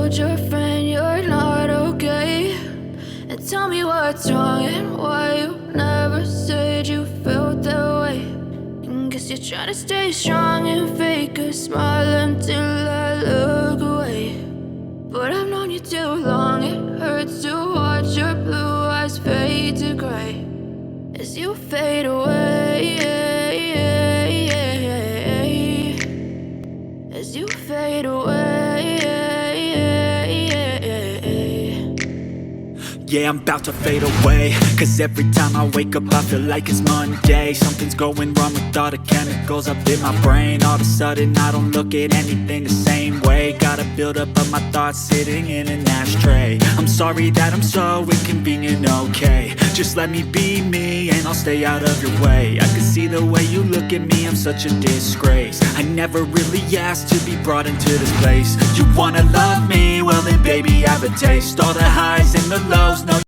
told your friend you're not okay, and tell me what's wrong and why you never said you felt that way. And guess you're trying to stay strong and fake a smile until I look away. But I've known you too long, it hurts to watch your blue eyes fade to gray as you fade away, as you fade away. Yeah, I'm about to fade away, cause every time I wake up I feel like it's Monday. Something's going wrong with all the chemicals up in my brain. All of a sudden I don't look at anything the same way. Gotta build up of my thoughts sitting in an ashtray. I'm sorry that I'm so inconvenient, okay. Just let me be me and I'll stay out of your way. I can see the way you look at me, I'm such a disgrace. I never really asked to be brought into this place. You wanna love me? Well then baby, I have a taste. All the highs and the lows, no